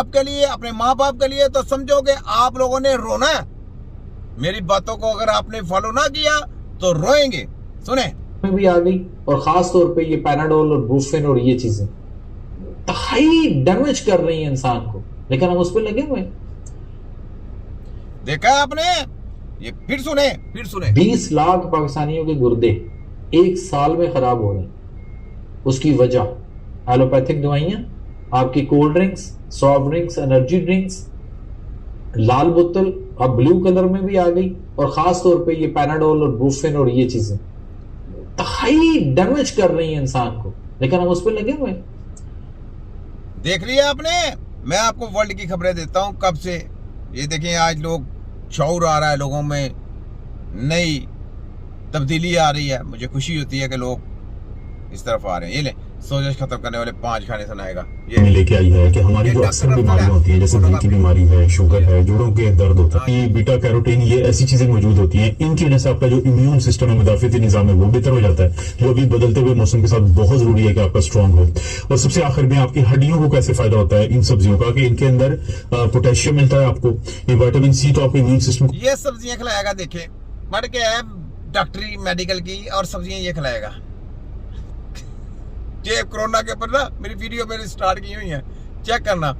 आपके लिए, अपने माँ बाप के लिए, तो समझो कि आप लोगों ने रोना है। मेरी बातों को अगर आपने फॉलो ना किया तो रोएंगे। सुने में भी आ गई, और खास तौर पे ये पैनाडोल और ब्रूफेन और ये चीजें हाई डैमेज कर रही हैं इंसान को, लेकिन हम उस पर लगे हुए। देखा आपने? ये फिर सुने 20 लाख पाकिस्तानियों के गुर्दे एक साल में खराब हो रहे हैं। उसकी वजह एलोपैथिक दवाइयां, आपकी cold drinks, soft drinks, energy drinks, लाल बोतल अब ब्लू कलर में भी आ गई, और खास तौर पे ये पैनाडोल और ब्रूफेन और ये चीजें हाई डैमेज कर रही हैं इंसान को, लेकिन हम उस पर लगे हुए। देख लिया आपने? मैं आपको वर्ल्ड की खबरें देता हूं कब से। ये देखें, आज लोग शऊर आ रहा है, लोगों में नई तब्दीली आ रही है। मुझे खुशी होती है कि लोग इस तरफ आ रहे हैं। ये ले सोजश खत्म करने वाले 5 खाने सुनाएगा। ये लेके आई है कि हमारी जो अक्सर बीमारियां होती हैं, जैसे दिल की बीमारी है, शुगर है, जोड़ों के दर्द होता है, ये बीटा कैरोटीन, ये ऐसी चीजें मौजूद होती हैं। इनकी वजह से आपका जो इम्यून सिस्टम है, मुदाफियती निजाम है, वो बेहतर हो जाता है, जो अभी बदलते हुए मौसम के साथ बहुत जरूरी है कि आपका स्ट्रांग हो। और सबसे आखिर में आपकी हड्डियों को कैसे फायदा होता है इन सब्जियों का, कि इनके अंदर पोटेशियम मिलता है आपको, ये विटामिन सी, तो आपके इम्यून सिस्टम। ये सब्जियां खिलाएगा। देखे बढ़ के है डॉक्टरी मेडिकल की, और सब्जियां ये खिलाएगा। ये कोरोना के ऊपर ना मेरी वीडियो मैंने स्टार्ट की हुई है, चेक करना।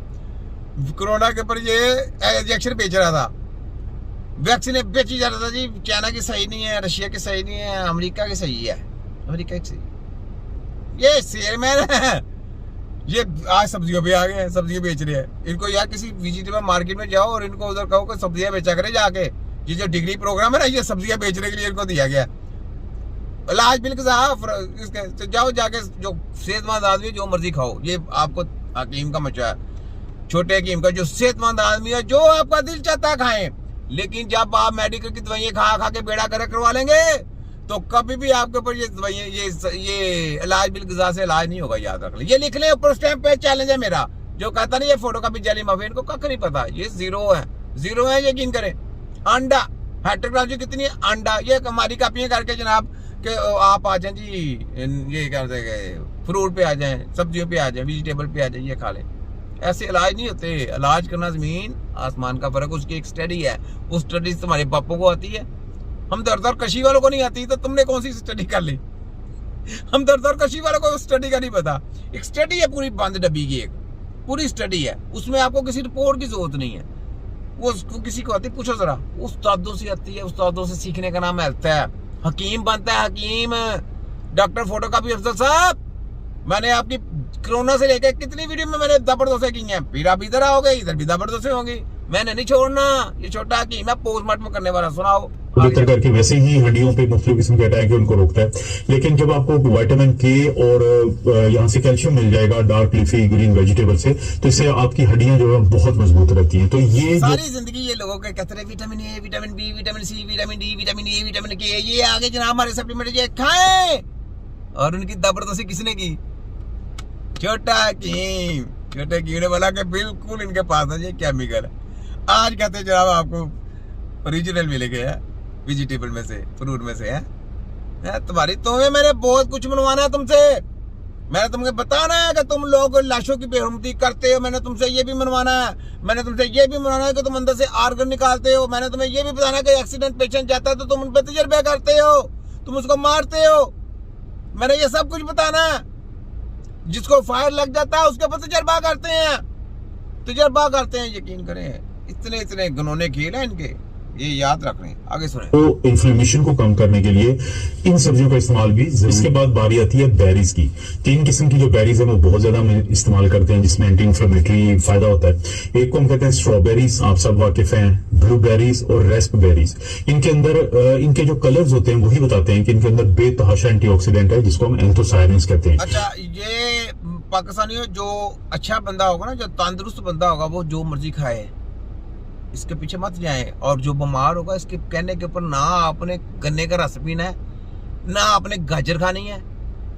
कोरोना के ऊपर ये इंजेक्शन बेच रहा था, वैक्सीन बेची जा रहा था जी। चाइना की सही नहीं है, रशिया की सही नहीं है, अमेरिका की सही है, अमेरिका की सही। ये सेलमैन है, ये आज सब्जियों पे आ गए हैं, सब्जियां बेच रहे हैं। इनको यार किसी वेजिटेबल मार्केट में जाओ और इनको उधर कहो कि सब्जियां बेचा करे जाके। ये जो डिग्री प्रोग्राम है ना, ये सब्जियां बेचने के लिए इनको दिया गया। इलाज बिल्कुल इसके जाओ जाके, जो सेहतमंद आदमी जो मर्जी खाओ। ये आपको हकीम का मचा है, छोटे हकीम का, जो सेहतमंद आदमी है, जो आपका दिल चाहता है खाएं। लेकिन जब आप मेडिकल की दवाइयां खा खा के बेड़ा गर्क करवा लेंगे तो कभी भी आपके ऊपर ये दवाइयां, ये इलाज बिल्कुल से इलाज नहीं होगा। याद रख ले, ये लिख ले ऊपर स्टैम्प पे। चैलेंज है मेरा, जो कहता नहीं ये फोटो का भी जाली माफी, इनको कख नहीं पता। ये जीरो है, यकीन करें। अंडा हेटेरोलॉजी कितनी है? अंडा, ये हमारी कापियां करके जनाब कि आप आ जाए जी, ये क्या फ्रूट पे आ जाए, सब्जियों पे आ जाए, वेजिटेबल पे आ जाए, ये खा लें। ऐसे इलाज नहीं होते। इलाज करना जमीन आसमान का फर्क। उसकी एक स्टडी है, उस स्टडी तुम्हारे पापों को आती है, हम दर्द कशी वालों को नहीं आती। तो तुमने कौन सी स्टडी कर ली? हम दर्द कशी वालों को स्टडी का नहीं पता। एक स्टडी है पूरी बंद डब्बी की, एक पूरी स्टडी है, उसमें आपको किसी रिपोर्ट की जरूरत नहीं है। वो किसी को आती, पूछो जरा, उस्तादों से आती है। उस्तादों से सीखने का नाम हेल्थ है। हकीम बनता है हकीम, डॉक्टर फोटो कॉपी अफसर साहब। मैंने आपकी कोरोना से लेकर कितनी वीडियो में मैंने जबरदस्ती की हैं, फिर आप इधर आओगे, इधर भी जबरदस्ती होंगी। मैंने नहीं छोड़ना। ये छोटा हकीम है, पोस्टमार्टम करने वाला। सुनाओ। बेहतर करके वैसे ही हड्डियों पे मुख्तलिफ किस्म के अटैक है उनको रोकता है। लेकिन जब आपको विटामिन के और यहाँ से कैल्शियम मिल जाएगा डार्क लीफी ग्रीन वेजिटेबल से, तो इससे आपकी हड्डियां जो है बहुत मजबूत रहती हैं। तो ये सारी जिंदगी ये लोगों के कहते रहे vitamin A, vitamin B, vitamin C, vitamin D, vitamin A, vitamin K, ये आगे जनाब हमारे सप्लीमेंट ये खाएं। और उनकी जबरदस्ती किसने की? छोटा हकीम ने बोला कि बिल्कुल इनके पास है ये केमिकल है। आज कहते जनाब आपको ओरिजिनल मिलेगा है वेजिटेबल में से, फ्रूट में से है। तुम्हें मैंने बहुत कुछ मनवाना है तुमसे। मैंने तुमको बताना है कि तुम लोग लाशों की बेहुरमती करते हो। मैंने तुमसे ये भी मनवाना है, मैंने तुमसे ये भी मनवाना है कि तुम अंदर से आर्गन निकालते हो। मैंने तुम्हें ये भी बताना है कि एक्सीडेंट पेशेंट जाता है तो तुम उन पर तजर्बे करते हो, तुम उसको मारते हो। मैंने ये सब कुछ बताना है। जिसको फायर लग जाता है उसके ऊपर तजर्बा करते हैं। यकीन करें, इतने घिनौने खेल हैं इनके, ये याद रख लें। आगे सुने। तो इन्फ्लेमेशन को कम करने के लिए इन सब्जियों का इस्तेमाल भी। इसके बाद बारी आती है बेरीज की। 3 किस्म की जो बेरीज है वो बहुत ज्यादा हम इस्तेमाल करते हैं, जिसमें एंटी इन्फ्लेमेटरी फायदा होता है। एक को हम कहते हैं स्ट्रॉबेरीज, आप सब वाकिफ हैं, ब्लूबेरीज और रेस्पबेरीज। इनके अंदर इनके जो कलर्स होते हैं वही बताते हैं कि इनके अंदर बेतहाशा एंटीऑक्सीडेंट है, जिसको हम एंथोसायनिन्स कहते हैं। अच्छा, ये पाकिस्तानी जो अच्छा बंदा होगा ना, जो तंदुरुस्त बंदा होगा, वो जो मर्जी खाए, इसके पीछे मत जाएं। और जो बीमार होगा, इसके कहने के ऊपर ना आपने गन्ने का रस पीना है, ना आपने गाजर खानी है,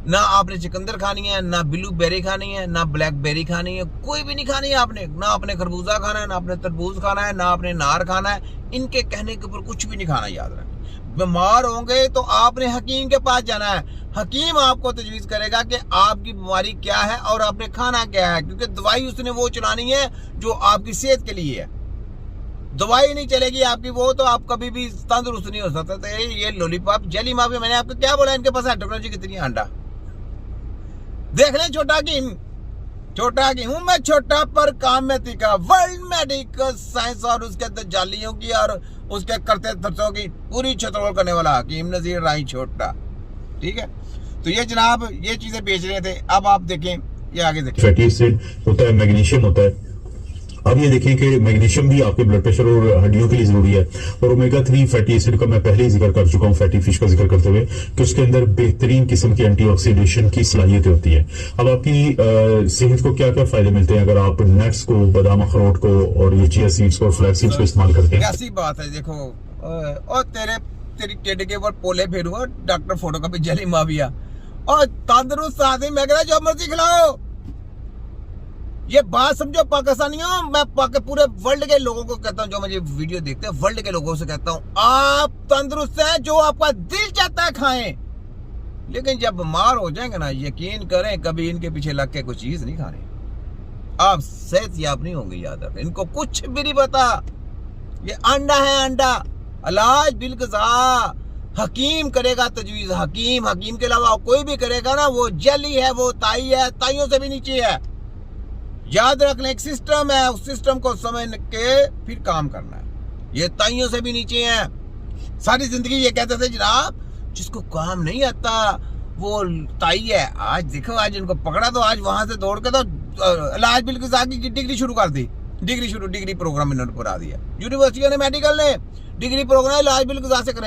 ना आपने चुकंदर खानी है, ना ब्लूबेरी खानी है, ना ब्लैकबेरी खानी है, कोई भी नहीं खानी है आपने। ना आपने खरबूजा खाना है, ना आपने तरबूज खाना है, ना आपने नार खाना है। इनके कहने के ऊपर कुछ भी नहीं खाना। याद रखें, बीमार होंगे तो आपने हकीम के पास जाना है। हकीम आपको तजवीज़ करेगा कि आपकी बीमारी क्या है और आपने खाना क्या है, क्योंकि दवाई उसने वो चलानी है जो आपकी सेहत के लिए है। दवाई नहीं चलेगी आपकी वो, तो आप कभी भी तंदुरुस्त नहीं हो सकते। तो ये लॉलीपॉप जेली माफिया, मैंने आपको क्या बोला, इनके पास टेक्नोलॉजी कितनी अंडा। देख लें छोटा की हूं मैं, छोटा पर काम में तीखा। वर्ल्ड मेडिकल साइंस और उसके अंदर जालियों की और उसके करते धरतों की पूरी छतरोल करने वाला हकीम नजीर राही छोटा। ठीक है, तो ये जनाब ये चीजें बेच रहे थे। अब आप देखें, ये आगे देखें, फैटी एसिड होता है, मैग्नीशियम होता है। अब ये देखें कि मैग्नीशियम भी आपके ब्लड प्रेशर और हड्डियों के लिए जरूरी है। और ओमेगा 3 फैटी एसिड का मैं पहले ही जिक्र कर चुका हूं, फैटी फिश का जिक्र करते हुए, कि उसके अंदर बेहतरीन किस्म की एंटीऑक्सीडेशन की सलाहियत होती है। अब आपकी सेहत को क्या क्या फायदे मिलते हैं अगर आप नट्स को, बादाम अखरोट को और ये चिया सीड्स को और फ्लैक्स सीड्स को इस्तेमाल करते हैं। कैसी बात है, देखो और तेरी टेड के ऊपर पोले फेरूंगा डॉक्टर फोटो का भी जली माविया और तंदुरुस्त आदमी। मैं कह रहा जो मर्जी खिलाओ, ये बात समझो पाकिस्तानियों। मैं पूरे वर्ल्ड के लोगों को कहता हूं, जो मुझे वीडियो देखते हैं, वर्ल्ड के लोगों से कहता हूं, आप तंदुरुस्त हैं, जो आपका दिल चाहता है खाएं, लेकिन जब बीमार हो जाएंगे ना, यकीन करें कभी इनके पीछे लग के कुछ चीज नहीं खानी, आप सेहतयाब नहीं होंगे। याद रखें, इनको कुछ भी नहीं पता। ये अंडा है, अंडा। इलाज बिलगज़ा हकीम करेगा तजवीज, हकीम के अलावा कोई भी करेगा ना, वो जली है, वो ताई है, ताइयों से भी नीचे है। याद रखना, एक सिस्टम है, उस सिस्टम को समझ के फिर काम करना है। ये ताइयों से भी नीचे है। सारी जिंदगी ये कहते थे जनाब जिसको काम नहीं आता वो ताई है। आज देखो, आज इनको पकड़ा तो आज वहां से दौड़ के तो इलाज बिलगज़ा की डिग्री शुरू कर दी। डिग्री प्रोग्राम इन्होंने करा दिया। यूनिवर्सिटी ने, मेडिकल ने डिग्री प्रोग्राम इलाज बिलगज़ा से करें।